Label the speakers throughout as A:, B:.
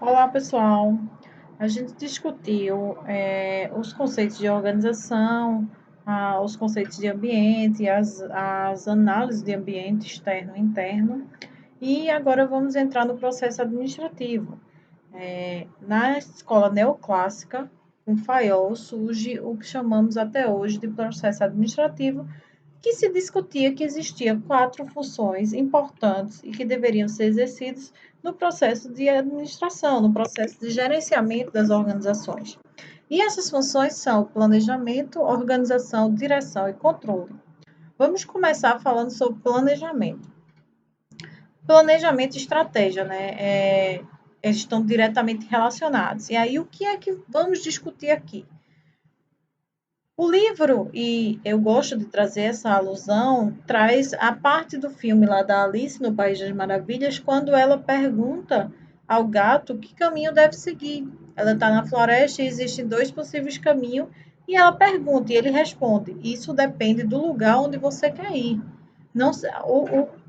A: Olá, pessoal. A gente discutiu os conceitos de organização, os conceitos de ambiente, as análises de ambiente externo e interno, e agora vamos entrar no processo administrativo. Na escola neoclássica, com Fayol, surge o que chamamos até hoje de processo administrativo, que se discutia que existiam 4 funções importantes e que deveriam ser exercidas no processo de administração, no processo de gerenciamento das organizações. E essas funções são planejamento, organização, direção e controle. Vamos começar falando sobre planejamento. Planejamento e estratégia, né? Eles estão diretamente relacionados. E aí, o que é que vamos discutir aqui? O livro, e eu gosto de trazer essa alusão, traz a parte do filme lá da Alice no País das Maravilhas, quando ela pergunta ao gato que caminho deve seguir. Ela está na floresta e existem 2 possíveis caminhos, e ela pergunta, e ele responde: Isso depende do lugar onde você quer ir. Não,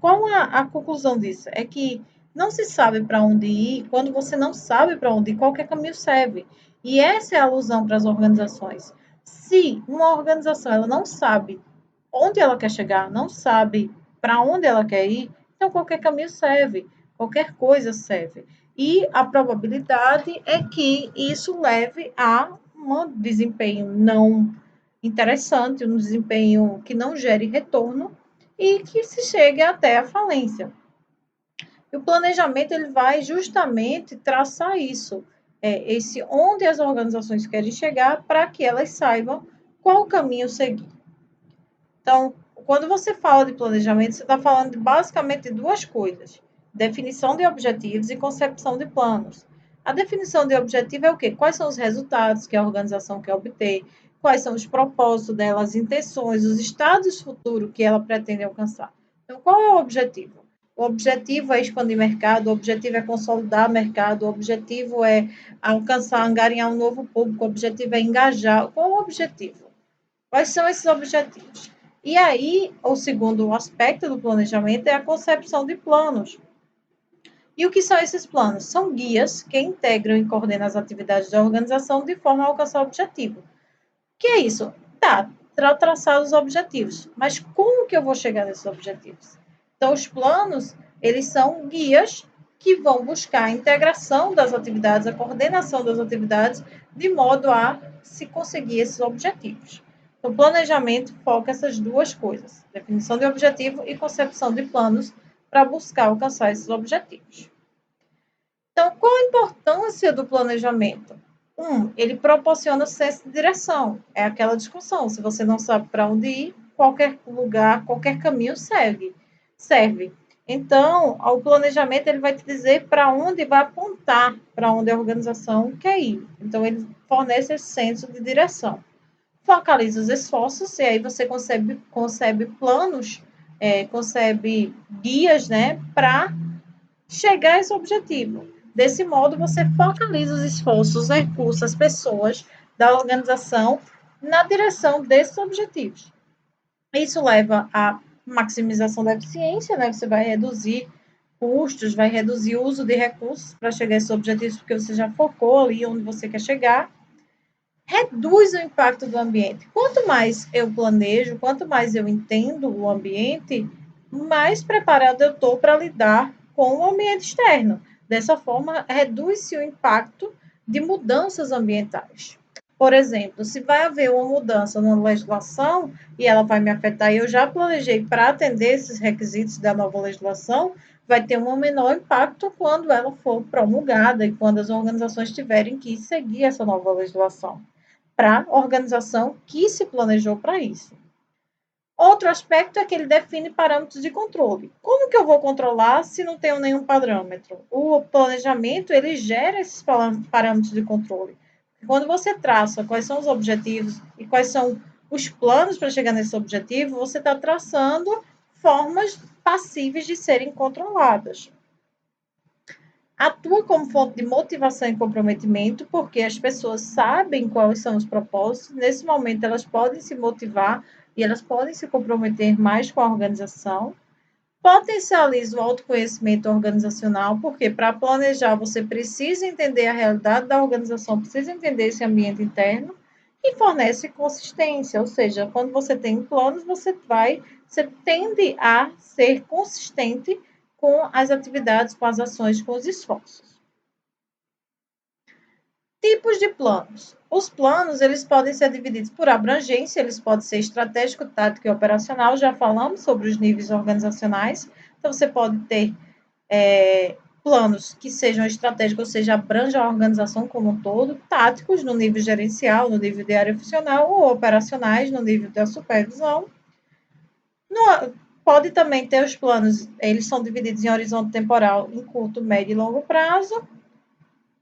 A: qual a conclusão disso? É que não se sabe para onde ir, quando você não sabe para onde ir, qualquer caminho serve. E essa é a alusão para as organizações. Se uma organização ela não sabe onde ela quer chegar, não sabe para onde ela quer ir, então qualquer caminho serve, qualquer coisa serve. E a probabilidade é que isso leve a um desempenho não interessante, um desempenho que não gere retorno e que se chegue até a falência. E o planejamento ele vai justamente traçar isso, esse onde as organizações querem chegar para que elas saibam qual caminho seguir. Então, quando você fala de planejamento, você está falando basicamente de 2 coisas: definição de objetivos e concepção de planos. A definição de objetivo é o quê? Quais são os resultados que a organização quer obter, quais são os propósitos dela, as intenções, os estados futuros que ela pretende alcançar. Então, qual é o objetivo? O objetivo é expandir mercado, o objetivo é consolidar mercado, o objetivo é alcançar, angariar um novo público, o objetivo é engajar. Qual é o objetivo? Quais são esses objetivos? E aí, o segundo aspecto do planejamento é a concepção de planos. E o que são esses planos? São guias que integram e coordenam as atividades da organização de forma a alcançar o objetivo. O que é isso? Tá, traçar os objetivos, mas como que eu vou chegar nesses objetivos? Então, os planos, eles são guias que vão buscar a integração das atividades, a coordenação das atividades, de modo a se conseguir esses objetivos. Então, planejamento foca essas 2 coisas: definição de objetivo e concepção de planos para buscar alcançar esses objetivos. Então, qual a importância do planejamento? Ele proporciona senso de direção. É aquela discussão. Se você não sabe para onde ir, qualquer lugar, qualquer caminho serve. Então, o planejamento ele vai te dizer para onde vai apontar, para onde a organização quer ir. Então, ele fornece esse senso de direção. Focaliza os esforços e aí você concebe planos, concebe guias, né, para chegar a esse objetivo. Desse modo, você focaliza os esforços, os recursos, as pessoas da organização na direção desses objetivos. Isso leva à maximização da eficiência, né? Você vai reduzir custos, vai reduzir o uso de recursos para chegar a esses objetivos, porque você já focou ali onde você quer chegar. Reduz o impacto do ambiente. Quanto mais eu planejo, quanto mais eu entendo o ambiente, mais preparado eu estou para lidar com o ambiente externo. Dessa forma, reduz-se o impacto de mudanças ambientais. Por exemplo, se vai haver uma mudança na legislação e ela vai me afetar e eu já planejei para atender esses requisitos da nova legislação, vai ter um menor impacto quando ela for promulgada e quando as organizações tiverem que seguir essa nova legislação para a organização que se planejou para isso. Outro aspecto é que ele define parâmetros de controle. Como que eu vou controlar se não tenho nenhum parâmetro? O planejamento, ele gera esses parâmetros de controle. Quando você traça quais são os objetivos e quais são os planos para chegar nesse objetivo, você está traçando formas passíveis de serem controladas. Atua como fonte de motivação e comprometimento, porque as pessoas sabem quais são os propósitos, nesse momento elas podem se motivar e elas podem se comprometer mais com a organização. Potencializa o autoconhecimento organizacional, porque para planejar você precisa entender a realidade da organização, precisa entender esse ambiente interno e fornece consistência, ou seja, quando você tem planos, você tende a ser consistente com as atividades, com as ações, com os esforços. Tipos de planos. Os planos, eles podem ser divididos por abrangência, eles podem ser estratégico, tático e operacional, já falamos sobre os níveis organizacionais. Então, você pode ter planos que sejam estratégicos, ou seja, abranjam a organização como um todo, táticos no nível gerencial, no nível de área funcional, ou operacionais no nível da supervisão. Pode também ter os planos, eles são divididos em horizonte temporal, em curto, médio e longo prazo.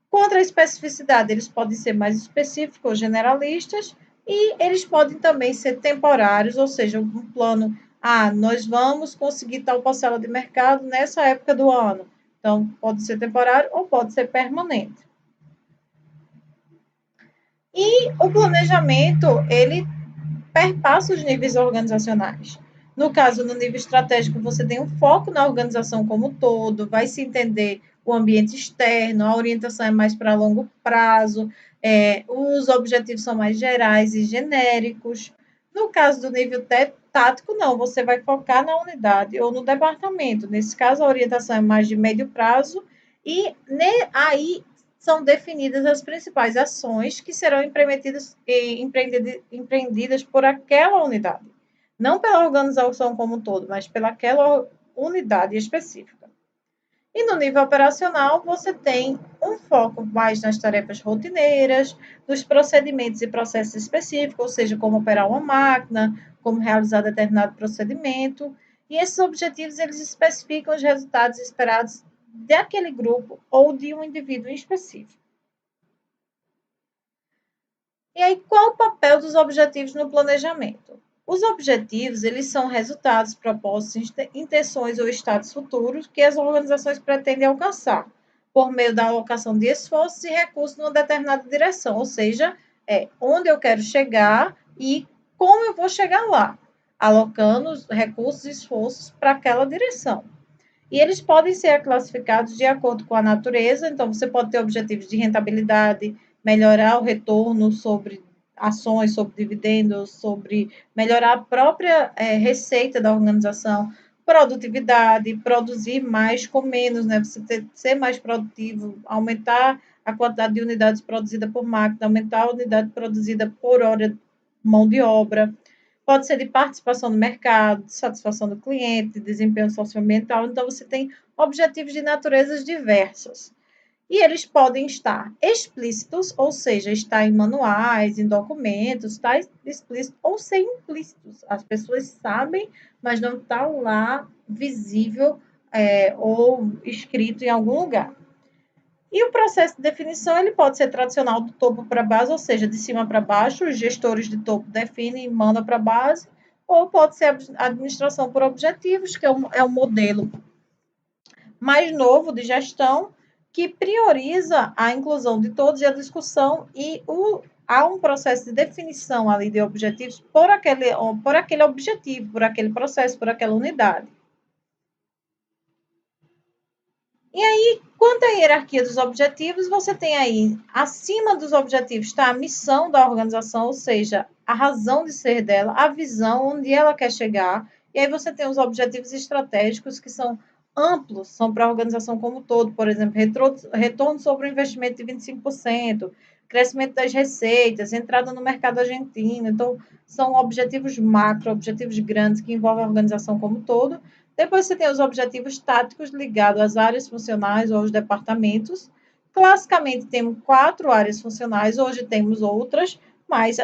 A: Quanto à especificidade, eles podem ser mais específicos ou generalistas, e eles podem também ser temporários, ou seja, um plano, nós vamos conseguir tal parcela de mercado nessa época do ano. Então, pode ser temporário ou pode ser permanente. E o planejamento, ele perpassa os níveis organizacionais. No caso, no nível estratégico, você tem um foco na organização como um todo, vai se entender o ambiente externo, a orientação é mais para longo prazo, os objetivos são mais gerais e genéricos. No caso do nível tático, não, você vai focar na unidade ou no departamento. Nesse caso, a orientação é mais de médio prazo e aí são definidas as principais ações que serão empreendidas por aquela unidade. Não pela organização como um todo, mas pelaquela unidade específica. E no nível operacional, você tem um foco mais nas tarefas rotineiras, nos procedimentos e processos específicos, ou seja, como operar uma máquina, como realizar determinado procedimento. E esses objetivos, eles especificam os resultados esperados daquele grupo ou de um indivíduo em específico. E aí, qual o papel dos objetivos no planejamento? Os objetivos, eles são resultados, propósitos, intenções ou estados futuros que as organizações pretendem alcançar por meio da alocação de esforços e recursos numa determinada direção, ou seja, onde eu quero chegar e como eu vou chegar lá, alocando os recursos e esforços para aquela direção. E eles podem ser classificados de acordo com a natureza, então você pode ter objetivos de rentabilidade, melhorar o retorno sobre ações, sobre dividendos, sobre melhorar a própria receita da organização, produtividade, produzir mais com menos, né? Você ser mais produtivo, aumentar a quantidade de unidades produzidas por máquina, aumentar a unidade produzida por hora mão de obra. Pode ser de participação no mercado, de satisfação do cliente, de desempenho socioambiental. Então, você tem objetivos de naturezas diversas. E eles podem estar explícitos, ou seja, estar em manuais, em documentos, estar explícito ou ser implícitos. As pessoas sabem, mas não está lá visível ou escrito em algum lugar. E o processo de definição ele pode ser tradicional do topo para base, ou seja, de cima para baixo, os gestores de topo definem e mandam para a base, ou pode ser administração por objetivos, que é um modelo mais novo de gestão, que prioriza a inclusão de todos e a discussão, e há um processo de definição ali de objetivos por aquele objetivo, por aquele processo, por aquela unidade. E aí, quanto à hierarquia dos objetivos, você tem aí, acima dos objetivos, está a missão da organização, ou seja, a razão de ser dela, a visão, onde ela quer chegar. E aí você tem os objetivos estratégicos, que são amplos, são para a organização como um todo, por exemplo, retorno sobre o investimento de 25%, crescimento das receitas, entrada no mercado argentino. Então, são objetivos macro, objetivos grandes, que envolvem a organização como um todo. Depois você tem os objetivos táticos ligados às áreas funcionais ou aos departamentos. Classicamente, temos 4 áreas funcionais, hoje temos outras, mas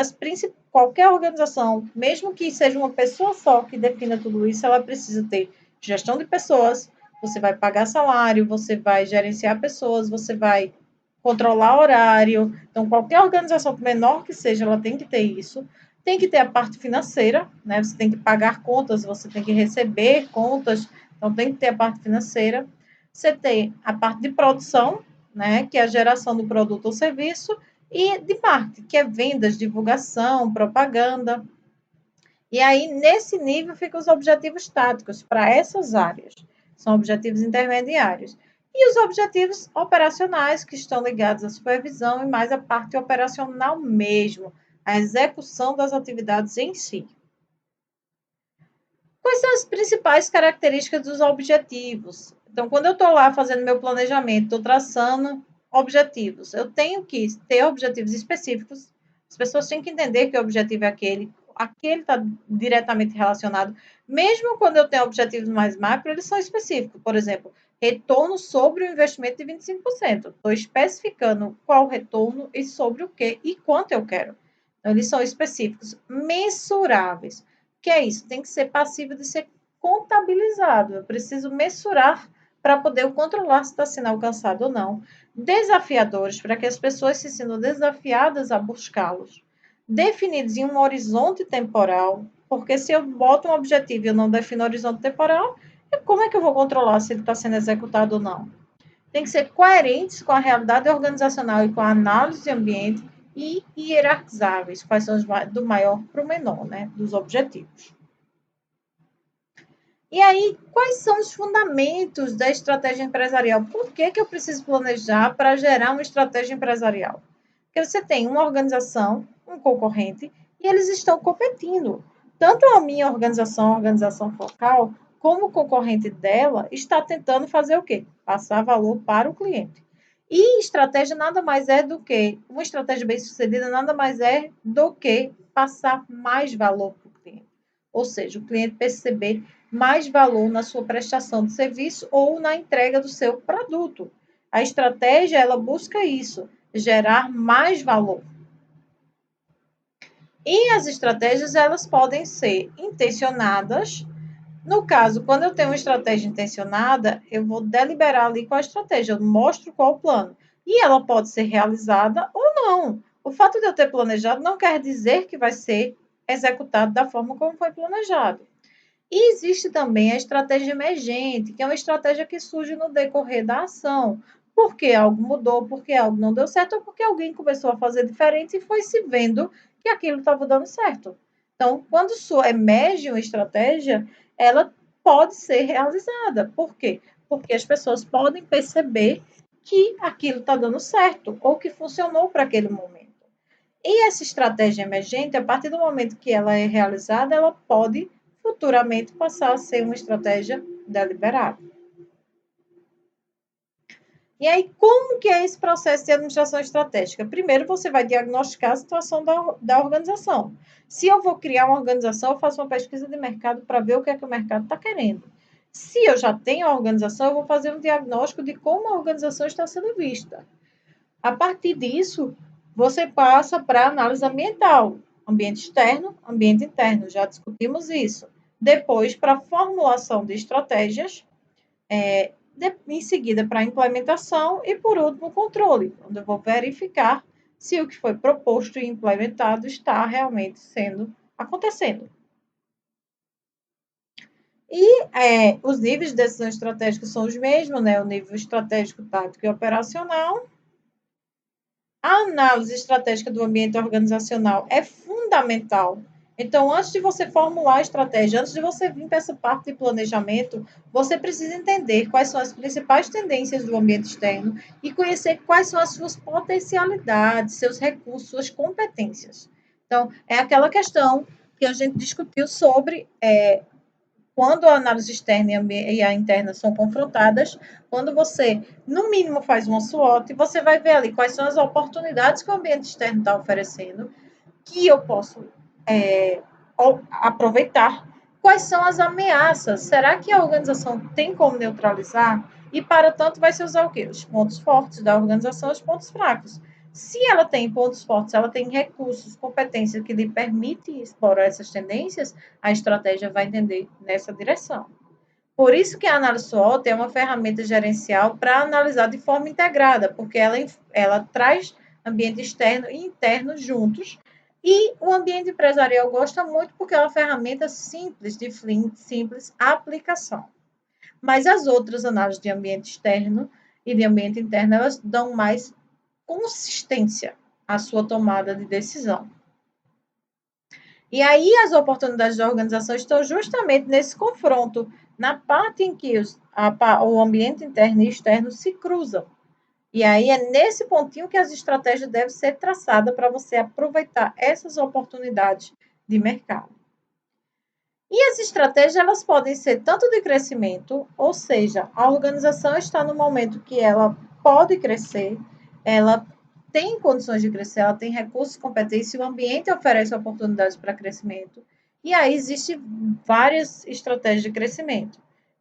A: qualquer organização, mesmo que seja uma pessoa só que defina tudo isso, ela precisa ter gestão de pessoas, você vai pagar salário, você vai gerenciar pessoas, você vai controlar horário. Então, qualquer organização, por menor que seja, ela tem que ter isso. Tem que ter a parte financeira, né? Você tem que pagar contas, você tem que receber contas, então tem que ter a parte financeira. Você tem a parte de produção, né? Que é a geração do produto ou serviço, e de marketing, que é vendas, divulgação, propaganda. E aí, nesse nível, ficam os objetivos táticos para essas áreas. São objetivos intermediários. E os objetivos operacionais, que estão ligados à supervisão e mais à parte operacional mesmo, a execução das atividades em si. Quais são as principais características dos objetivos? Então, quando eu estou lá fazendo meu planejamento, estou traçando objetivos, eu tenho que ter objetivos específicos. As pessoas têm que entender que o objetivo é aquele está diretamente relacionado. Mesmo quando eu tenho objetivos mais macro, eles são específicos. Por exemplo, retorno sobre o investimento de 25%. Estou especificando qual o retorno e sobre o que e quanto eu quero. Então, eles são específicos, mensuráveis. Que é isso? Tem que ser passível de ser contabilizado. Eu preciso mensurar para poder controlar se está sendo alcançado ou não. Desafiadores, para que as pessoas se sintam desafiadas a buscá-los. Definidos em um horizonte temporal, porque se eu boto um objetivo e eu não defino horizonte temporal, como é que eu vou controlar se ele está sendo executado ou não? Tem que ser coerentes com a realidade organizacional e com a análise de ambiente e hierarquizáveis, quais são os do maior para o menor, né, dos objetivos. E aí, quais são os fundamentos da estratégia empresarial? Por que eu preciso planejar para gerar uma estratégia empresarial? Porque você tem uma organização, um concorrente, e eles estão competindo. Tanto a minha organização, a organização focal, como o concorrente dela, está tentando fazer o quê? Passar valor para o cliente. E estratégia nada mais é do que, uma estratégia bem-sucedida nada mais é do que passar mais valor para o cliente. Ou seja, o cliente perceber mais valor na sua prestação de serviço ou na entrega do seu produto. A estratégia, ela busca isso, gerar mais valor. E as estratégias, elas podem ser intencionadas. No caso, quando eu tenho uma estratégia intencionada, eu vou deliberar ali qual a estratégia, eu mostro qual o plano. E ela pode ser realizada ou não. O fato de eu ter planejado não quer dizer que vai ser executado da forma como foi planejado. E existe também a estratégia emergente, que é uma estratégia que surge no decorrer da ação. Porque algo mudou, porque algo não deu certo, ou porque alguém começou a fazer diferente e foi se vendo que aquilo estava dando certo. Então, quando emerge uma estratégia, ela pode ser realizada. Por quê? Porque as pessoas podem perceber que aquilo está dando certo, ou que funcionou para aquele momento. E essa estratégia emergente, a partir do momento que ela é realizada, ela pode futuramente passar a ser uma estratégia deliberada. E aí, como que é esse processo de administração estratégica? Primeiro, você vai diagnosticar a situação da organização. Se eu vou criar uma organização, eu faço uma pesquisa de mercado para ver o que é que o mercado está querendo. Se eu já tenho a organização, eu vou fazer um diagnóstico de como a organização está sendo vista. A partir disso, você passa para a análise ambiental, ambiente externo, ambiente interno, já discutimos isso. Depois, para a formulação de estratégias, em seguida, para a implementação e, por último, o controle, onde eu vou verificar se o que foi proposto e implementado está realmente acontecendo. E os níveis de decisão estratégica são os mesmos, né? O nível estratégico, tático e operacional. A análise estratégica do ambiente organizacional é fundamental. Então, antes de você formular a estratégia, antes de você vir para essa parte de planejamento, você precisa entender quais são as principais tendências do ambiente externo e conhecer quais são as suas potencialidades, seus recursos, suas competências. Então, é aquela questão que a gente discutiu sobre quando a análise externa e a interna são confrontadas, quando você, no mínimo, faz uma SWOT, você vai ver ali quais são as oportunidades que o ambiente externo está oferecendo, que eu posso aproveitar, quais são as ameaças, será que a organização tem como neutralizar? E, para tanto, vai se usar o quê? Os pontos fortes da organização e os pontos fracos. Se ela tem pontos fortes, ela tem recursos, competências que lhe permitem explorar essas tendências, a estratégia vai entender nessa direção. Por isso que a análise SWOT é uma ferramenta gerencial para analisar de forma integrada, porque ela traz ambiente externo e interno juntos. E o ambiente empresarial gosta muito porque é uma ferramenta simples, de simples aplicação. Mas as outras análises de ambiente externo e de ambiente interno, elas dão mais consistência à sua tomada de decisão. E aí as oportunidades da organização estão justamente nesse confronto, na parte em que o ambiente interno e externo se cruzam. E aí é nesse pontinho que as estratégias devem ser traçadas para você aproveitar essas oportunidades de mercado. E as estratégias elas podem ser tanto de crescimento, ou seja, a organização está no momento que ela pode crescer, ela tem condições de crescer, ela tem recursos, competência, e o ambiente oferece oportunidades para crescimento. E aí existem várias estratégias de crescimento,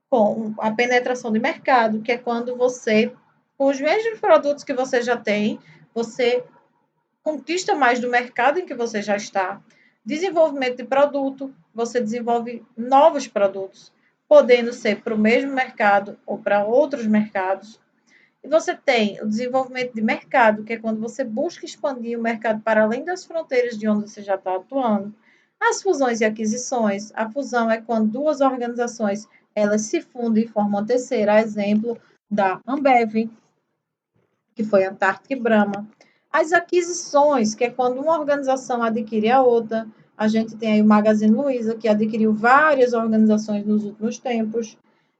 A: com a penetração de mercado, que é quando você, com os mesmos produtos que você já tem, você conquista mais do mercado em que você já está. Desenvolvimento de produto, você desenvolve novos produtos, podendo ser para o mesmo mercado ou para outros mercados. E você tem o desenvolvimento de mercado, que é quando você busca expandir o mercado para além das fronteiras de onde você já está atuando. As fusões e aquisições. A fusão é quando duas organizações elas se fundem e formam a terceira, a exemplo da Ambev, que foi Antártica e Brahma. As aquisições, que é quando uma organização adquire a outra. A gente tem aí o Magazine Luiza, que adquiriu várias organizações nos últimos tempos.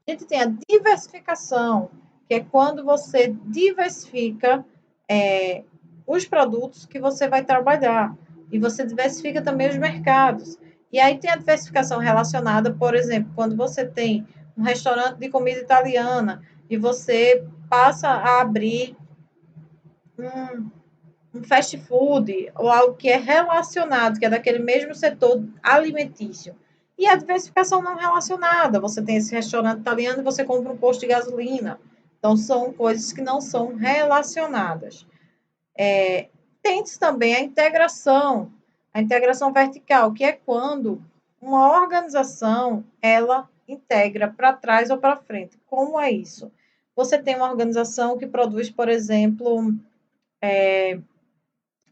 A: A gente tem a diversificação, que é quando você diversifica os produtos que você vai trabalhar. E você diversifica também os mercados. E aí tem a diversificação relacionada, por exemplo, quando você tem um restaurante de comida italiana e você passa a abrir um fast food ou algo que é relacionado, que é daquele mesmo setor alimentício. E a diversificação não relacionada. Você tem esse restaurante italiano e você compra um posto de gasolina. Então, são coisas que não são relacionadas. Tem também a integração vertical, que é quando uma organização ela integra para trás ou para frente. Como é isso? Você tem uma organização que produz, por exemplo,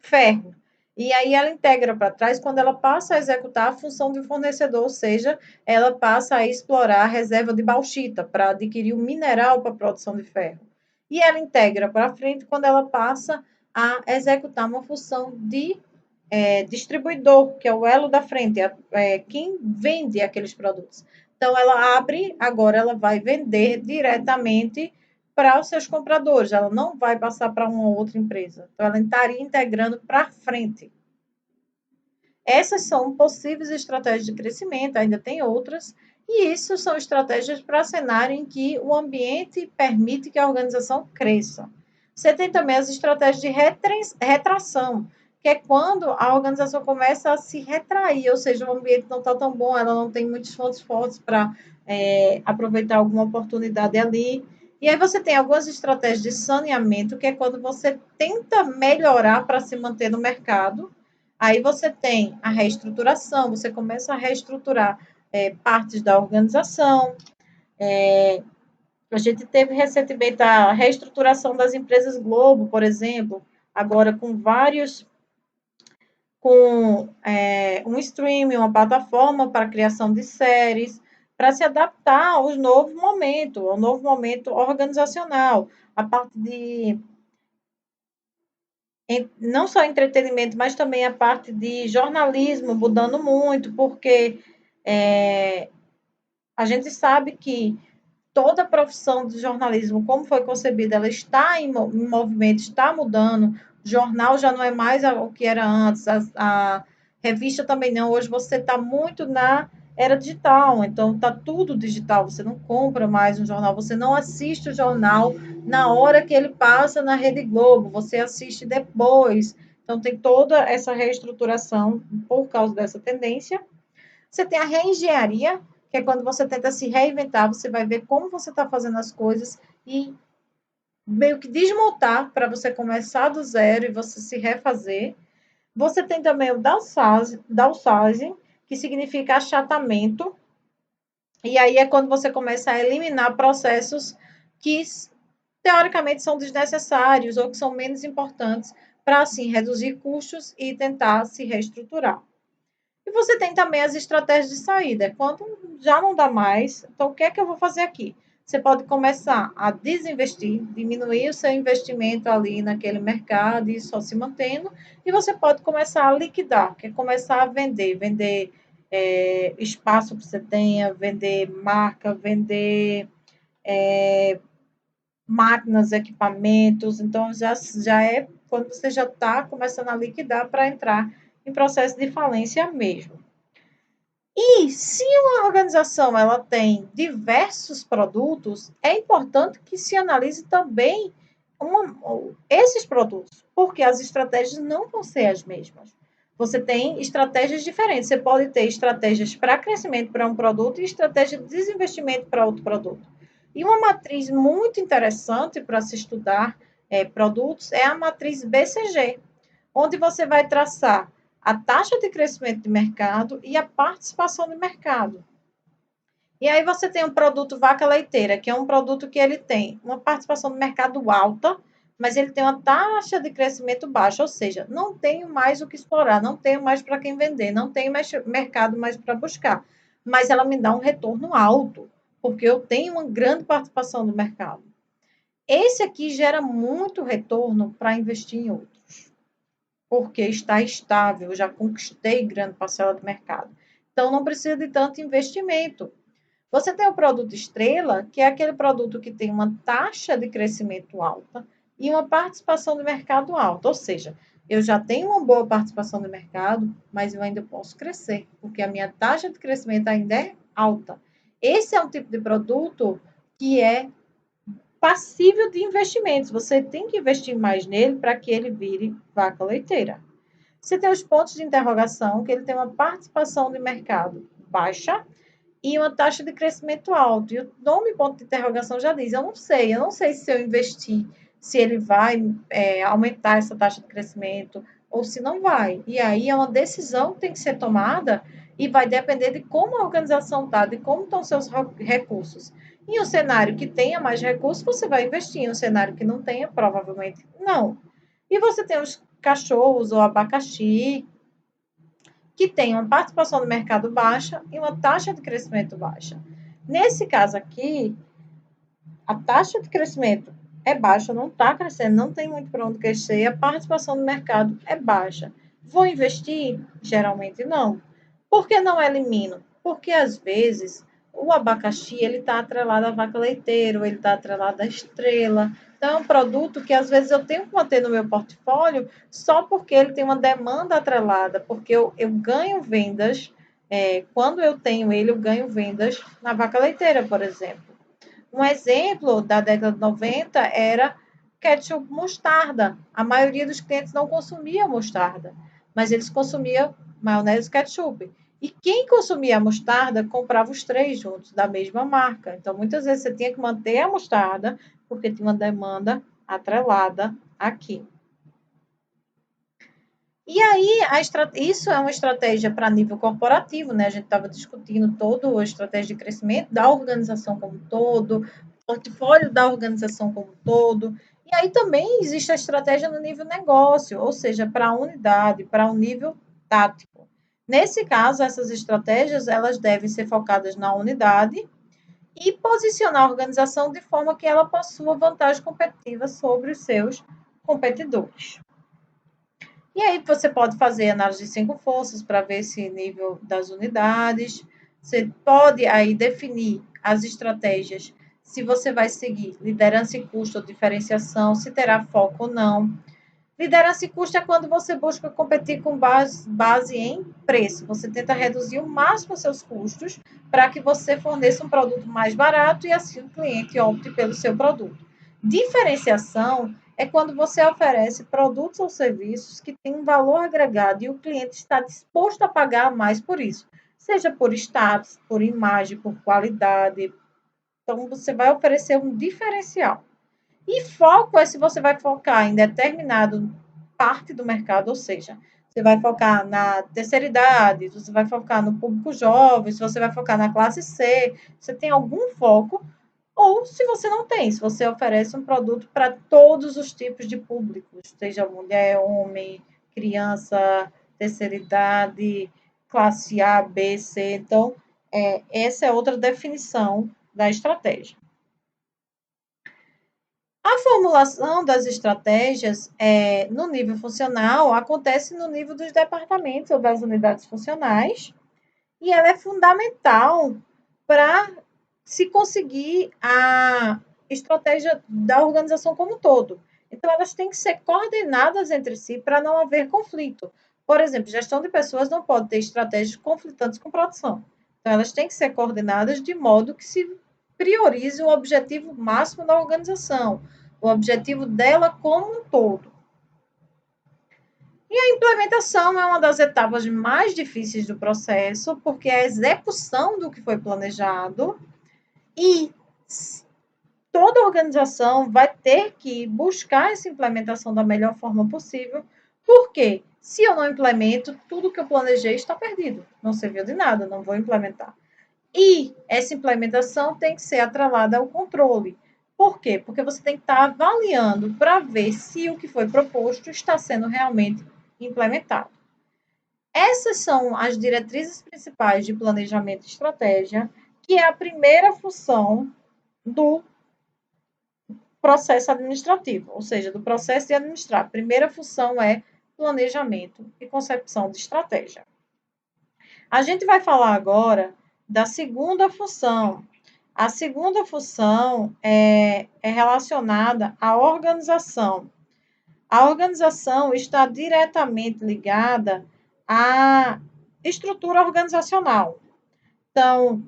A: ferro. E aí ela integra para trás quando ela passa a executar a função de fornecedor, ou seja, ela passa a explorar a reserva de bauxita para adquirir o mineral para a produção de ferro. E ela integra para frente quando ela passa a executar uma função de distribuidor, que é o elo da frente, quem vende aqueles produtos. Então, ela abre, agora ela vai vender diretamente para os seus compradores, ela não vai passar para uma outra empresa. Então, ela estaria integrando para frente. Essas são possíveis estratégias de crescimento, ainda tem outras, e isso são estratégias para cenário em que o ambiente permite que a organização cresça. Você tem também as estratégias de retração, que é quando a organização começa a se retrair, ou seja, o ambiente não está tão bom, ela não tem muitos fontes fortes para aproveitar alguma oportunidade ali. E aí você tem algumas estratégias de saneamento, que é quando você tenta melhorar para se manter no mercado. Aí você tem a reestruturação, você começa a reestruturar partes da organização. A gente teve recentemente a reestruturação das empresas Globo, por exemplo, agora com um streaming, uma plataforma para criação de séries, para se adaptar ao novo momento organizacional, a parte de não só entretenimento, mas também a parte de jornalismo mudando muito, porque a gente sabe que toda a profissão de jornalismo, como foi concebida, ela está em movimento, está mudando. O jornal já não é mais o que era antes, a revista também não. Hoje você está muito na era digital, então está tudo digital. Você não compra mais um jornal, você não assiste o jornal na hora que ele passa na Rede Globo, você assiste depois. Então tem toda essa reestruturação por causa dessa tendência. Você tem a reengenharia, que é quando você tenta se reinventar, você vai ver como você está fazendo as coisas e meio que desmontar para você começar do zero e você se refazer. Você tem também o downsizing, que significa achatamento. E aí é quando você começa a eliminar processos que teoricamente são desnecessários ou que são menos importantes para assim reduzir custos e tentar se reestruturar. E você tem também as estratégias de saída. Quando já não dá mais, então o que é que eu vou fazer aqui? você pode começar a desinvestir, diminuir o seu investimento ali naquele mercado e só se mantendo, e você pode começar a liquidar, que é começar a vender espaço que você tenha, vender marca, vender máquinas, equipamentos, então já é quando você já está começando a liquidar para entrar em processo de falência mesmo. E se uma organização ela tem diversos produtos, é importante que se analise também esses produtos, porque as estratégias não vão ser as mesmas. Você tem estratégias diferentes. Você pode ter estratégias para crescimento para um produto e estratégia de desinvestimento para outro produto. E uma matriz muito interessante para se estudar produtos é a matriz BCG, onde você vai traçar a taxa de crescimento de mercado e a participação de mercado. E aí você tem um produto vaca leiteira, que é um produto que ele tem uma participação de mercado alta, mas ele tem uma taxa de crescimento baixa, ou seja, não tenho mais o que explorar, não tenho mais para quem vender, não tenho mais mercado mais para buscar, mas ela me dá um retorno alto, porque eu tenho uma grande participação do mercado. Esse aqui gera muito retorno para investir em outros, porque está estável, já conquistei grande parcela do mercado. Então, não precisa de tanto investimento. Você tem o produto estrela, que é aquele produto que tem uma taxa de crescimento alta e uma participação do mercado alta. Ou seja, eu já tenho uma boa participação do mercado, mas eu ainda posso crescer, porque a minha taxa de crescimento ainda é alta. Esse é um tipo de produto que é passível de investimentos. Você tem que investir mais nele para que ele vire vaca leiteira. Você tem os pontos de interrogação, que ele tem uma participação de mercado baixa e uma taxa de crescimento alto. E o nome ponto de interrogação já diz, eu não sei se eu investir, se ele vai aumentar essa taxa de crescimento ou se não vai. E aí é uma decisão que tem que ser tomada e vai depender de como a organização está, de como estão seus recursos. Em um cenário que tenha mais recursos, você vai investir. Em um cenário que não tenha, provavelmente não. E você tem os cachorros ou abacaxi, que tem uma participação do mercado baixa e uma taxa de crescimento baixa. Nesse caso aqui, a taxa de crescimento é baixa, não está crescendo, não tem muito para onde crescer, e a participação do mercado é baixa. Vou investir? Geralmente não. Por que não elimino? Porque às vezes o abacaxi ele está atrelado à vaca leiteira, ou ele está atrelado à estrela. Então, é um produto que às vezes eu tenho que manter no meu portfólio só porque ele tem uma demanda atrelada, porque eu ganho vendas, quando eu tenho ele, eu ganho vendas na vaca leiteira, por exemplo. Um exemplo da década de 90 era ketchup mostarda. A maioria dos clientes não consumia mostarda, mas eles consumiam maionese e ketchup. E quem consumia a mostarda comprava os três juntos, da mesma marca. Então, muitas vezes você tinha que manter a mostarda, porque tinha uma demanda atrelada aqui. E aí, isso é uma estratégia para nível corporativo, né? A gente estava discutindo toda a estratégia de crescimento da organização como um todo, portfólio da organização como um todo. E aí também existe a estratégia no nível negócio, ou seja, para a unidade, para o nível tático. Nesse caso, essas estratégias elas devem ser focadas na unidade e posicionar a organização de forma que ela possua vantagem competitiva sobre os seus competidores. E aí você pode fazer análise de 5 forças para ver esse nível das unidades. Você pode aí definir as estratégias, se você vai seguir liderança e custo ou diferenciação, se terá foco ou não. Liderança e custo é quando você busca competir com base em preço. Você tenta reduzir o máximo os seus custos para que você forneça um produto mais barato e assim o cliente opte pelo seu produto. Diferenciação é quando você oferece produtos ou serviços que têm um valor agregado e o cliente está disposto a pagar mais por isso, seja por status, por imagem, por qualidade. Então, você vai oferecer um diferencial. E foco é se você vai focar em determinado parte do mercado, ou seja, você vai focar na terceira idade, você vai focar no público jovem, se você vai focar na classe C, você tem algum foco, ou se você não tem, se você oferece um produto para todos os tipos de públicos, seja mulher, homem, criança, terceira idade, classe A, B, C. Então, essa é outra definição da estratégia. formulação das estratégias no nível funcional acontece no nível dos departamentos ou das unidades funcionais, e ela é fundamental para se conseguir a estratégia da organização como um todo. Então, elas têm que ser coordenadas entre si para não haver conflito. Por exemplo, gestão de pessoas não pode ter estratégias conflitantes com produção. Então, elas têm que ser coordenadas de modo que se priorize o objetivo máximo da organização, o objetivo dela como um todo. E a implementação é uma das etapas mais difíceis do processo, porque é a execução do que foi planejado e toda organização vai ter que buscar essa implementação da melhor forma possível, porque se eu não implemento, tudo que eu planejei está perdido, não serviu de nada, não vou implementar. E essa implementação tem que ser atrelada ao controle. Por quê? Porque você tem que estar avaliando para ver se o que foi proposto está sendo realmente implementado. Essas são as diretrizes principais de planejamento e estratégia, que é a primeira função do processo administrativo, ou seja, do processo de administrar. A primeira função é planejamento e concepção de estratégia. A gente vai falar agora da segunda função. A segunda função é relacionada à organização. A organização está diretamente ligada à estrutura organizacional. Então,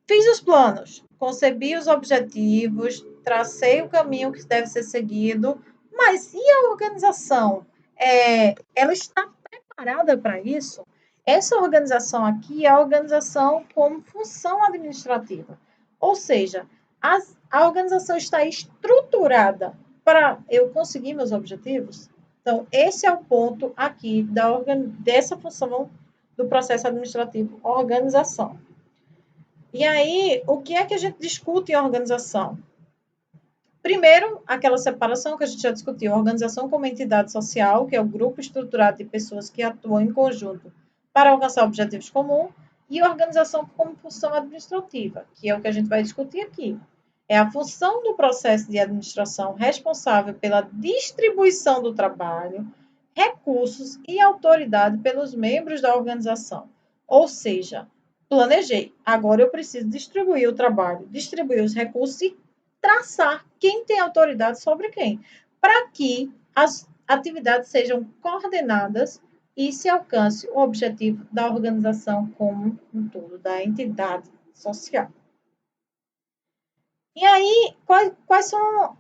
A: fiz os planos, concebi os objetivos, tracei o caminho que deve ser seguido, mas e a organização? Ela está preparada para isso? Essa organização aqui é a organização como função administrativa. Ou seja, a organização está estruturada para eu conseguir meus objetivos? Então, esse é o ponto aqui dessa função do processo administrativo, organização. E aí, o que é que a gente discute em organização? Primeiro, aquela separação que a gente já discutiu, a organização como entidade social, que é o grupo estruturado de pessoas que atuam em conjunto para alcançar objetivos comuns, e a organização como função administrativa, que é o que a gente vai discutir aqui. É a função do processo de administração responsável pela distribuição do trabalho, recursos e autoridade pelos membros da organização. Ou seja, planejei, agora eu preciso distribuir o trabalho, distribuir os recursos e traçar quem tem autoridade sobre quem, para que as atividades sejam coordenadas e se alcance o objetivo da organização como um todo, da entidade social. E aí, quais são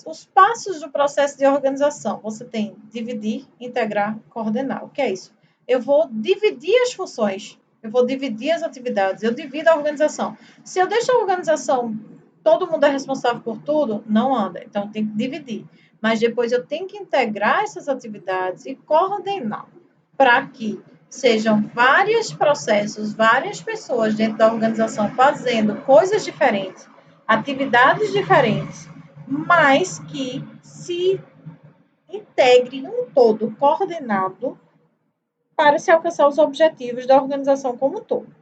A: os passos do processo de organização? Você tem dividir, integrar, coordenar. O que é isso? Eu vou dividir as funções, eu vou dividir as atividades, eu divido a organização. Se eu deixo a organização, todo mundo é responsável por tudo, não anda. Então, tem que dividir. Mas depois eu tenho que integrar essas atividades e coordenar para que sejam vários processos, várias pessoas dentro da organização fazendo coisas diferentes, atividades diferentes, mas que se integre num todo coordenado para se alcançar os objetivos da organização como um todo.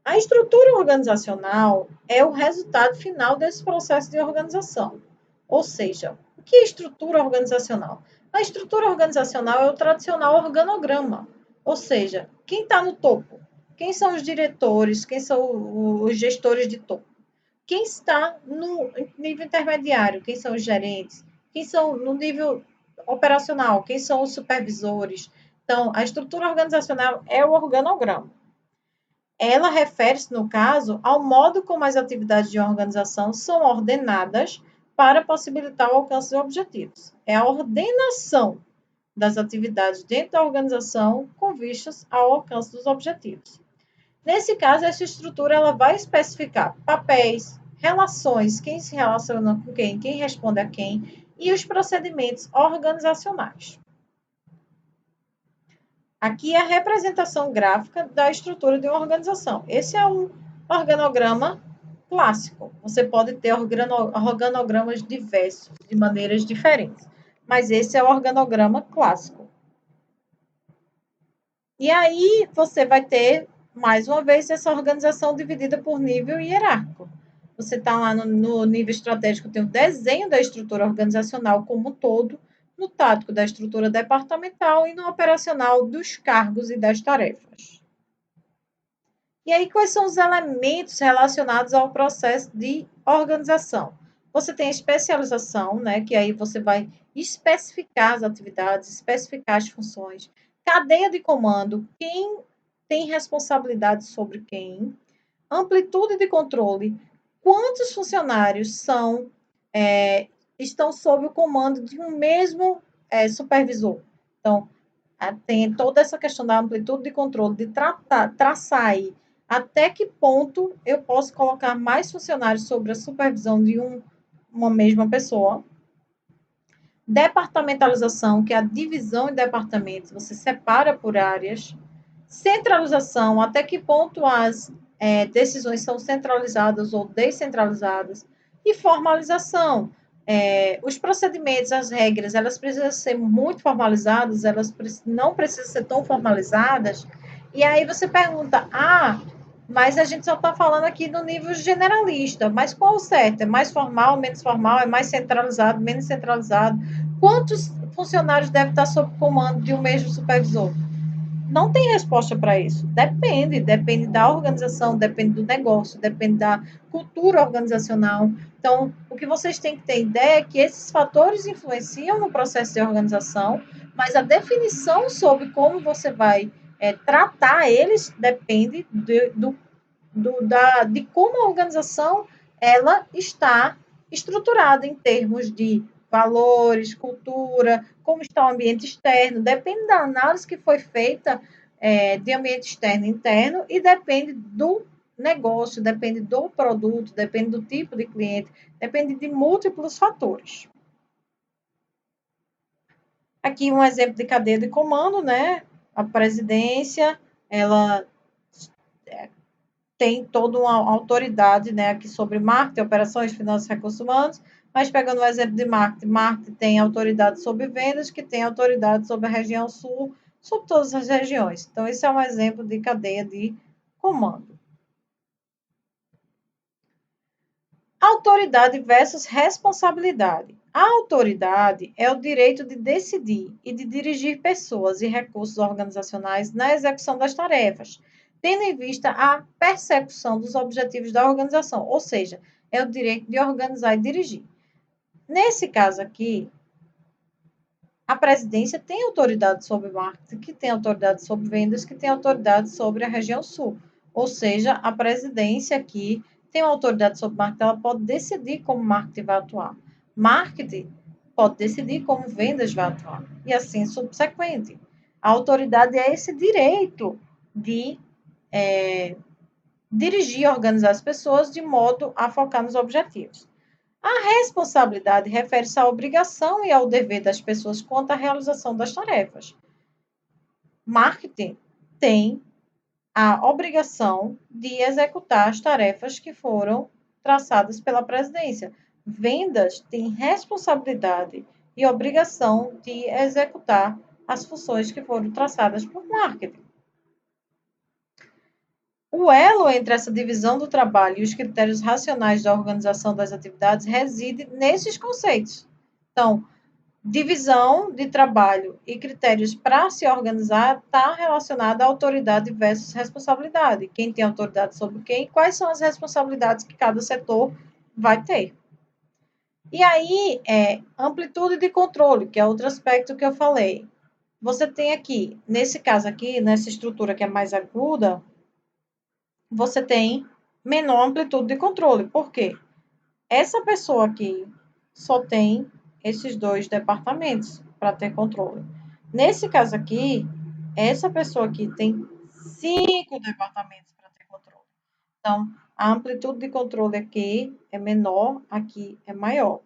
A: A estrutura organizacional é o resultado final desse processo de organização. Ou seja, o que é estrutura organizacional? A estrutura organizacional é o tradicional organograma. Ou seja, quem está no topo? Quem são os diretores? Quem são os gestores de topo? Quem está no nível intermediário? Quem são os gerentes? Quem são no nível operacional? Quem são os supervisores? Então, a estrutura organizacional é o organograma. Ela refere-se, no caso, ao modo como as atividades de uma organização são ordenadas para possibilitar o alcance de objetivos. É a ordenação das atividades dentro da organização com vistas ao alcance dos objetivos. Nesse caso, essa estrutura ela vai especificar papéis, relações, quem se relaciona com quem responde a quem, e os procedimentos organizacionais. Aqui é a representação gráfica da estrutura de uma organização. Esse é um organograma clássico. Você pode ter organogramas diversos, de maneiras diferentes, mas esse é o organograma clássico. E aí você vai ter, mais uma vez, essa organização dividida por nível hierárquico. Você está lá no nível estratégico, tem o desenho da estrutura organizacional como um todo, no tático da estrutura departamental e no operacional dos cargos e das tarefas. E aí, quais são os elementos relacionados ao processo de organização? Você tem a especialização, né, que aí você vai especificar as atividades, especificar as funções, cadeia de comando, quem tem responsabilidade sobre quem, amplitude de controle, quantos funcionários estão sob o comando de um mesmo supervisor. Então, tem toda essa questão da amplitude de controle, de traçar aí até que ponto eu posso colocar mais funcionários sobre a supervisão de uma mesma pessoa. Departamentalização, que é a divisão em departamentos, você separa por áreas. Centralização, até que ponto as decisões são centralizadas ou descentralizadas. E formalização, os procedimentos, as regras, elas precisam ser muito formalizadas, elas não precisam ser tão formalizadas. E aí você pergunta, mas a gente só está falando aqui no nível generalista, mas qual o certo? É mais formal, menos formal? É mais centralizado, menos centralizado? Quantos funcionários devem estar sob comando de um mesmo supervisor? Não tem resposta para isso. Depende da organização, depende do negócio, depende da cultura organizacional. Então, o que vocês têm que ter ideia é que esses fatores influenciam no processo de organização, mas a definição sobre como você vai tratar eles depende de como a organização ela está estruturada em termos de valores, cultura, como está o ambiente externo, depende da análise que foi feita de ambiente externo e interno e depende do negócio, depende do produto, depende do tipo de cliente, depende de múltiplos fatores. Aqui um exemplo de cadeia de comando, né? A presidência, ela tem toda uma autoridade, né, aqui sobre marketing, operações, finanças e recursos humanos, mas pegando o exemplo de marketing tem autoridade sobre vendas, que tem autoridade sobre a região sul, sobre todas as regiões. Então, esse é um exemplo de cadeia de comando. Autoridade versus responsabilidade. A autoridade é o direito de decidir e de dirigir pessoas e recursos organizacionais na execução das tarefas, tendo em vista a persecução dos objetivos da organização, ou seja, é o direito de organizar e dirigir. Nesse caso aqui, a presidência tem autoridade sobre marketing, que tem autoridade sobre vendas, que tem autoridade sobre a região sul. Ou seja, a presidência aqui tem uma autoridade sobre marketing, ela pode decidir como marketing vai atuar. Marketing pode decidir como vendas vai atuar. E assim subsequente. A autoridade é esse direito de dirigir e organizar as pessoas de modo a focar nos objetivos. A responsabilidade refere-se à obrigação e ao dever das pessoas quanto à realização das tarefas. Marketing tem a obrigação de executar as tarefas que foram traçadas pela presidência. Vendas tem responsabilidade e obrigação de executar as funções que foram traçadas por marketing. O elo entre essa divisão do trabalho e os critérios racionais da organização das atividades reside nesses conceitos. Então, divisão de trabalho e critérios para se organizar está relacionada à autoridade versus responsabilidade. Quem tem autoridade sobre quem, quais são as responsabilidades que cada setor vai ter. E aí, amplitude de controle, que é outro aspecto que eu falei. Você tem aqui, nesse caso aqui, nessa estrutura que é mais aguda, você tem menor amplitude de controle. Por quê? Essa pessoa aqui só tem esses dois departamentos para ter controle. Nesse caso aqui, essa pessoa aqui tem 5 departamentos para ter controle. Então, a amplitude de controle aqui é menor, aqui é maior.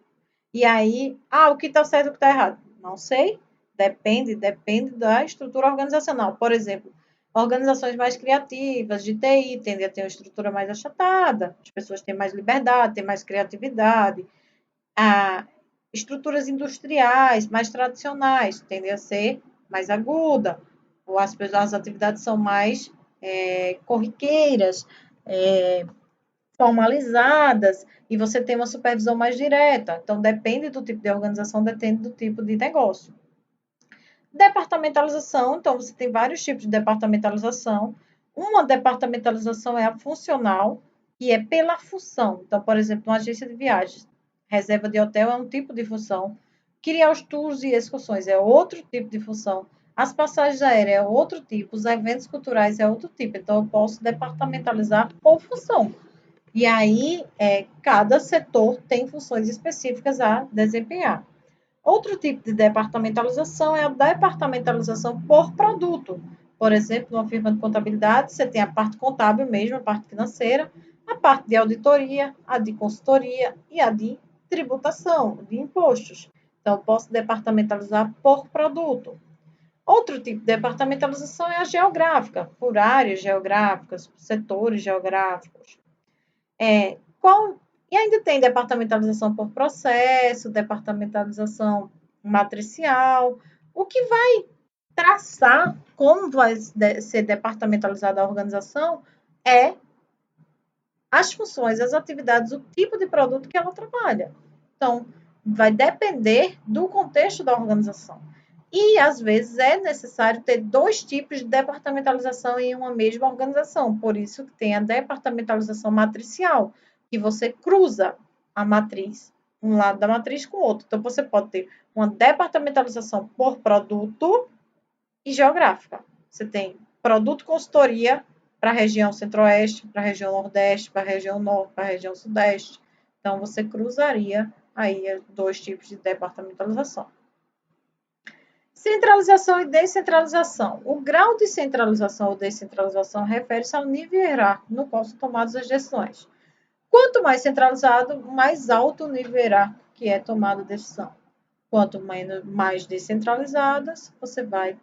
A: E aí, o que está certo e o que está errado? Não sei. Depende da estrutura organizacional. Por exemplo, organizações mais criativas de TI tendem a ter uma estrutura mais achatada, as pessoas têm mais liberdade, têm mais criatividade. Estruturas industriais mais tradicionais tendem a ser mais aguda, ou as atividades são mais corriqueiras, formalizadas e você tem uma supervisão mais direta. Então, depende do tipo de organização, depende do tipo de negócio. Departamentalização, então você tem vários tipos de departamentalização. Uma departamentalização é a funcional, que é pela função. Então, por exemplo, uma agência de viagens, reserva de hotel é um tipo de função. Criar os tours e excursões é outro tipo de função. As passagens aéreas é outro tipo. Os eventos culturais é outro tipo. Então, eu posso departamentalizar por função. E aí, cada setor tem funções específicas a desempenhar. Outro tipo de departamentalização é a departamentalização por produto. Por exemplo, numa firma de contabilidade, você tem a parte contábil mesmo, a parte financeira, a parte de auditoria, a de consultoria e a de tributação, de impostos. Então, eu posso departamentalizar por produto. Outro tipo de departamentalização é a geográfica, por áreas geográficas, por setores geográficos. Qual e ainda tem departamentalização por processo, departamentalização matricial, o que vai traçar como vai ser departamentalizada a organização é as funções, as atividades, o tipo de produto que ela trabalha. Então, vai depender do contexto da organização. E, às vezes, é necessário ter dois tipos de departamentalização em uma mesma organização. Por isso que tem a departamentalização matricial, que você cruza a matriz, um lado da matriz com o outro. Então, você pode ter uma departamentalização por produto e geográfica. Você tem produto consultoria para a região centro-oeste, para a região nordeste, para a região norte, para a região sudeste. Então, você cruzaria aí dois tipos de departamentalização. Centralização e descentralização. O grau de centralização ou descentralização refere-se ao nível hierárquico no qual são tomadas as decisões. Quanto mais centralizado, mais alto o nível hierárquico que é tomada a decisão. Quanto mais descentralizadas, você vai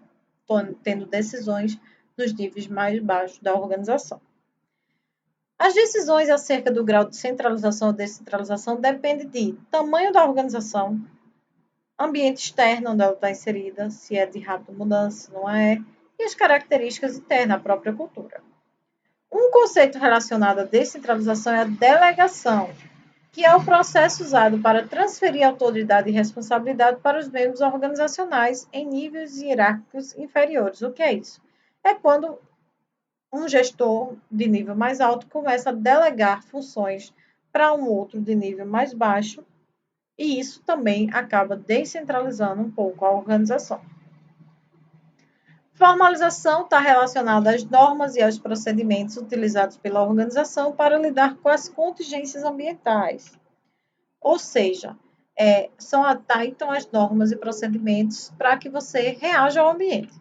A: tendo decisões nos níveis mais baixos da organização. As decisões acerca do grau de centralização ou descentralização dependem de tamanho da organização, ambiente externo onde ela está inserida, se é de rápida mudança, se não é, e as características internas, a própria cultura. Um conceito relacionado à descentralização é a delegação, que é o processo usado para transferir autoridade e responsabilidade para os membros organizacionais em níveis hierárquicos inferiores. O que é isso? É quando um gestor de nível mais alto começa a delegar funções para um outro de nível mais baixo, e isso também acaba descentralizando um pouco a organização. Formalização está relacionada às normas e aos procedimentos utilizados pela organização para lidar com as contingências ambientais. Ou seja, então as normas e procedimentos para que você reaja ao ambiente.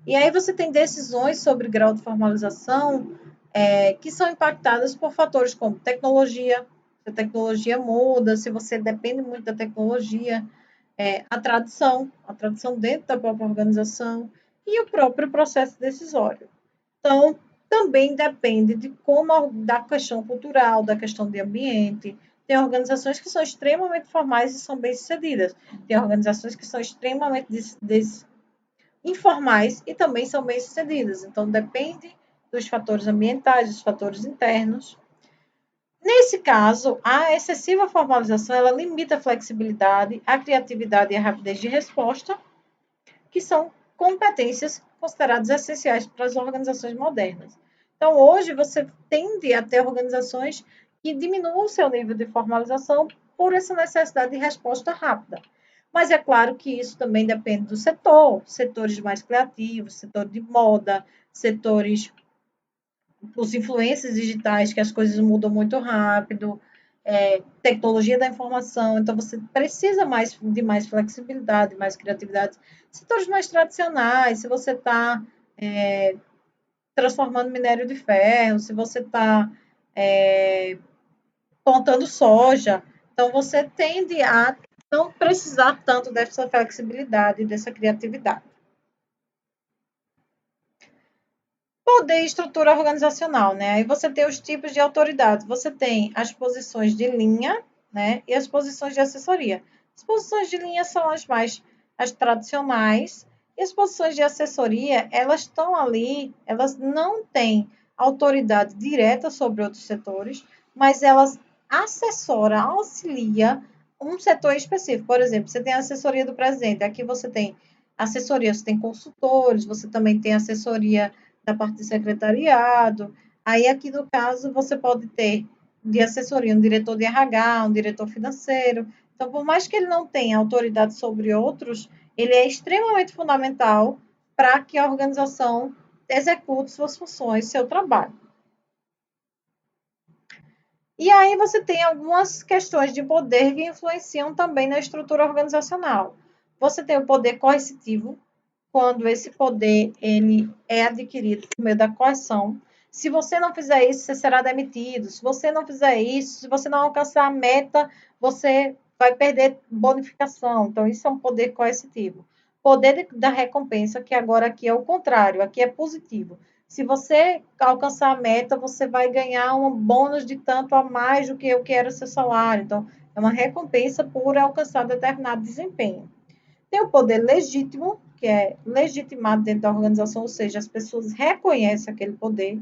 A: E aí você tem decisões sobre grau de formalização que são impactadas por fatores como tecnologia, se a tecnologia muda, se você depende muito da tecnologia, a tradição dentro da própria organização e o próprio processo decisório. Então, também depende de como da questão cultural, da questão de ambiente. Tem organizações que são extremamente formais e são bem-sucedidas. Tem organizações que são extremamente informais e também são bem-sucedidas. Então, depende dos fatores ambientais, dos fatores internos. Nesse caso, a excessiva formalização ela limita a flexibilidade, a criatividade e a rapidez de resposta, que são competências consideradas essenciais para as organizações modernas. Então, hoje, você tende a ter organizações que diminuam o seu nível de formalização por essa necessidade de resposta rápida. Mas é claro que isso também depende do setor, setores mais criativos, setor de moda, setores, os influências digitais, que as coisas mudam muito rápido, tecnologia da informação, então você precisa de mais flexibilidade, mais criatividade. Setores mais tradicionais, se você está transformando minério de ferro, se você está plantando soja, então você tende a não precisar tanto dessa flexibilidade, dessa criatividade. Poder e estrutura organizacional, né? Aí você tem os tipos de autoridade. Você tem as posições de linha, né? E as posições de assessoria. As posições de linha são as tradicionais. E as posições de assessoria, elas estão ali, elas não têm autoridade direta sobre outros setores, mas elas assessoram, auxilia um setor específico. Por exemplo, você tem a assessoria do presidente, aqui você tem assessoria, você tem consultores, você também tem assessoria da parte de secretariado. Aí, aqui no caso, você pode ter de assessoria um diretor de RH, um diretor financeiro. Então, por mais que ele não tenha autoridade sobre outros, ele é extremamente fundamental para que a organização execute suas funções, seu trabalho. E aí você tem algumas questões de poder que influenciam também na estrutura organizacional. Você tem o poder coercitivo, quando esse poder ele é adquirido por meio da coerção. Se você não fizer isso, você será demitido. Se você não fizer isso, se você não alcançar a meta, você vai perder bonificação. Então, isso é um poder coercitivo. Poder da recompensa, que agora aqui é o contrário, aqui é positivo. Se você alcançar a meta, você vai ganhar um bônus de tanto a mais do que o que era o seu salário. Então, é uma recompensa por alcançar determinado desempenho. Tem o poder legítimo, que é legitimado dentro da organização, ou seja, as pessoas reconhecem aquele poder.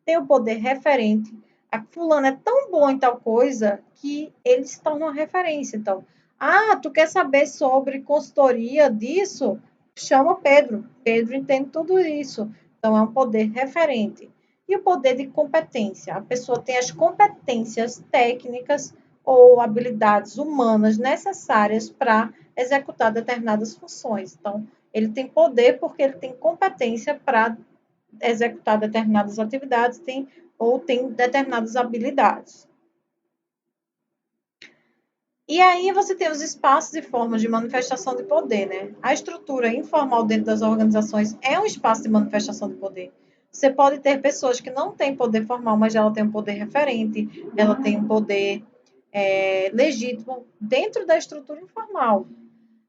A: Tem o poder referente. A fulano é tão bom em tal coisa que ele se torna uma referência. Então, tu quer saber sobre consultoria disso? Chama Pedro. Pedro entende tudo isso. Então, é um poder referente. E o poder de competência. A pessoa tem as competências técnicas ou habilidades humanas necessárias para executar determinadas funções. Então, ele tem poder porque ele tem competência para executar determinadas atividades, ou tem determinadas habilidades. E aí você tem os espaços e formas de manifestação de poder, né? A estrutura informal dentro das organizações é um espaço de manifestação de poder. Você pode ter pessoas que não têm poder formal, mas ela tem um poder referente, ela tem um poder legítimo dentro da estrutura informal.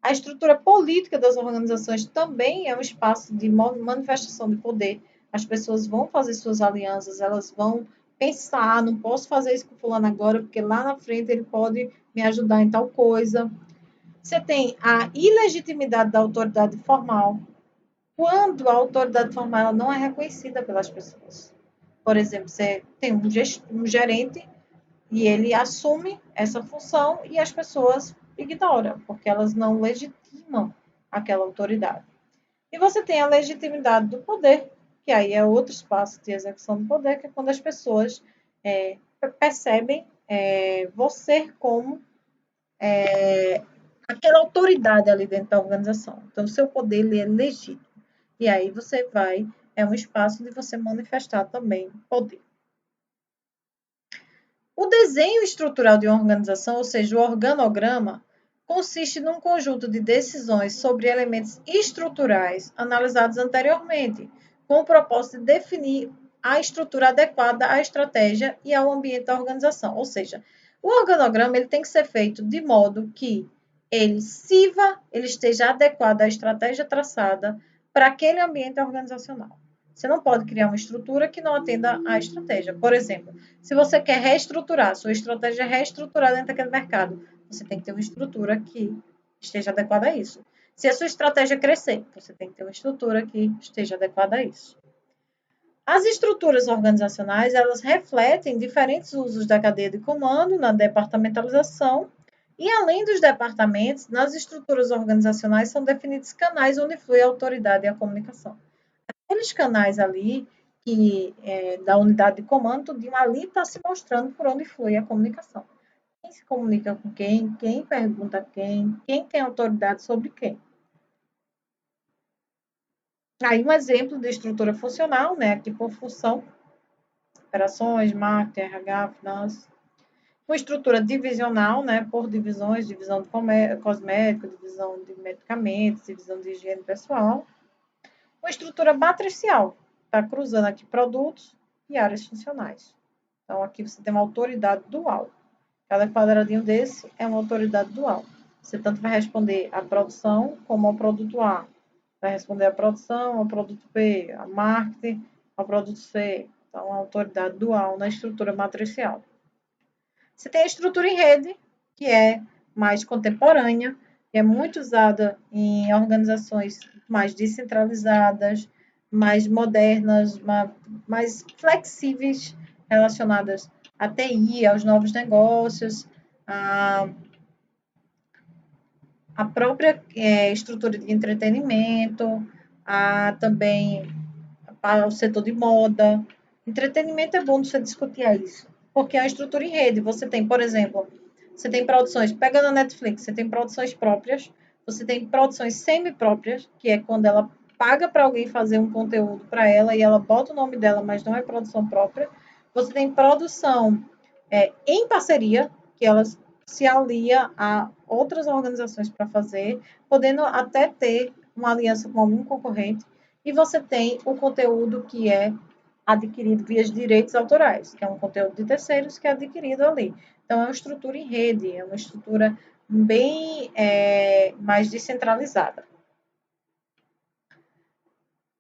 A: A estrutura política das organizações também é um espaço de manifestação de poder. As pessoas vão fazer suas alianças, elas vão pensar, não posso fazer isso com fulano agora, porque lá na frente ele pode me ajudar em tal coisa. Você tem a ilegitimidade da autoridade formal, quando a autoridade formal ela não é reconhecida pelas pessoas. Por exemplo, você tem um gerente e ele assume essa função e as pessoas ignoram, porque elas não legitimam aquela autoridade. E você tem a legitimidade do poder, que aí é outro espaço de execução do poder, que é quando as pessoas percebem você como aquela autoridade ali dentro da organização. Então, o seu poder ele é legítimo. E aí você é um espaço de você manifestar também poder. O desenho estrutural de uma organização, ou seja, o organograma, consiste num conjunto de decisões sobre elementos estruturais analisados anteriormente, com o propósito de definir a estrutura adequada à estratégia e ao ambiente da organização. Ou seja, o organograma ele tem que ser feito de modo que ele sirva, ele esteja adequado à estratégia traçada para aquele ambiente organizacional. Você não pode criar uma estrutura que não atenda à estratégia. Por exemplo, se você quer reestruturar, sua estratégia é reestruturar dentro daquele mercado, você tem que ter uma estrutura que esteja adequada a isso. Se a sua estratégia é crescer, você tem que ter uma estrutura que esteja adequada a isso. As estruturas organizacionais, elas refletem diferentes usos da cadeia de comando na departamentalização e, além dos departamentos, nas estruturas organizacionais são definidos canais onde flui a autoridade e a comunicação. Aqueles canais ali da unidade de comando, tudinho ali está se mostrando por onde foi a comunicação. Quem se comunica com quem pergunta a quem tem autoridade sobre quem. Aí um exemplo de estrutura funcional, né, aqui por função, operações, marketing, RH, finanças. Uma estrutura divisional, né, por divisões, divisão de cosmético, divisão de medicamentos, divisão de higiene pessoal. Uma estrutura matricial, está cruzando aqui produtos e áreas funcionais. Então, aqui você tem uma autoridade dual. Cada quadradinho desse é uma autoridade dual. Você tanto vai responder à produção como ao produto A. Vai responder à produção, ao produto B, a marketing, ao produto C. Então, a autoridade dual na estrutura matricial. Você tem a estrutura em rede, que é mais contemporânea, que é muito usada em organizações mais descentralizadas, mais modernas, mais flexíveis, relacionadas à TI, aos novos negócios, a própria estrutura de entretenimento, também para o setor de moda. Entretenimento é bom você discutir isso, porque é uma estrutura em rede. Você tem, por exemplo, você tem produções, pega na Netflix, você tem produções próprias, você tem produções semi-próprias, que é quando ela paga para alguém fazer um conteúdo para ela e ela bota o nome dela, mas não é produção própria. Você tem produção em parceria, que elas se alia a outras organizações para fazer, podendo até ter uma aliança com algum concorrente. E você tem o conteúdo que é adquirido via direitos autorais, que é um conteúdo de terceiros que é adquirido ali. Então, é uma estrutura em rede, é uma estrutura bem mais descentralizada.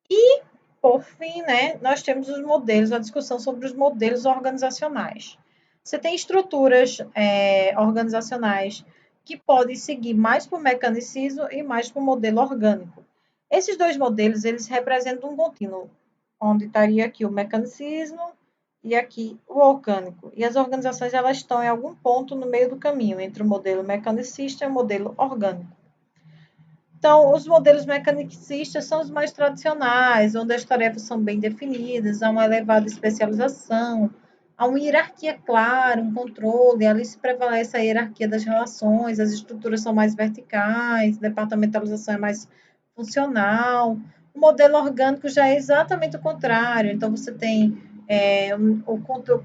A: E, por fim, né, nós temos os modelos, a discussão sobre os modelos organizacionais. Você tem estruturas organizacionais que podem seguir mais por mecanicismo e mais por modelo orgânico. Esses dois modelos, eles representam um contínuo, onde estaria aqui o mecanicismo e aqui o orgânico. E as organizações, elas estão em algum ponto no meio do caminho, entre o modelo mecanicista e o modelo orgânico. Então, os modelos mecanicistas são os mais tradicionais, onde as tarefas são bem definidas, há uma elevada especialização, há uma hierarquia clara, um controle, ali se prevalece a hierarquia das relações, as estruturas são mais verticais, a departamentalização é mais funcional. O modelo orgânico já é exatamente o contrário, então você tem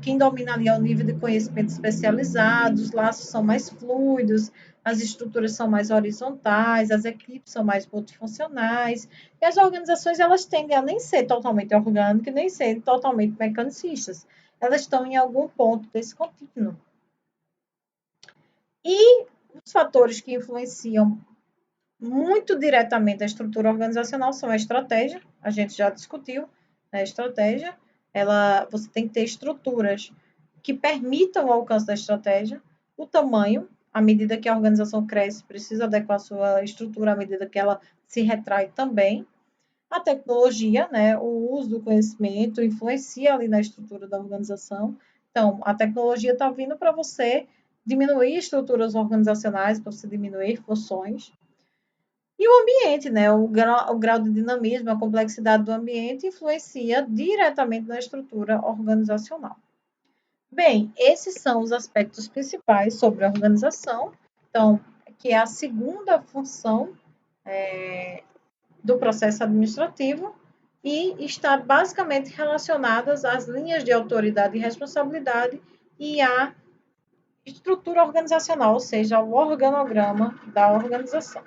A: quem domina ali é o nível de conhecimento especializado, os laços são mais fluidos, as estruturas são mais horizontais, as equipes são mais multifuncionais, e as organizações elas tendem a nem ser totalmente orgânicas, nem ser totalmente mecanicistas. Elas estão em algum ponto desse contínuo. E os fatores que influenciam muito diretamente a estrutura organizacional são a estratégia, a gente já discutiu, né? A estratégia, você tem que ter estruturas que permitam o alcance da estratégia, o tamanho, à medida que a organização cresce, precisa adequar a sua estrutura à medida que ela se retrai também. A tecnologia, né, o uso do conhecimento influencia ali na estrutura da organização. Então, a tecnologia está vindo para você diminuir estruturas organizacionais, para você diminuir funções. E o ambiente, né, o grau de dinamismo, a complexidade do ambiente influencia diretamente na estrutura organizacional. Bem, esses são os aspectos principais sobre a organização, então, que é a segunda função do processo administrativo e está basicamente relacionadas às linhas de autoridade e responsabilidade e à estrutura organizacional, ou seja, ao organograma da organização.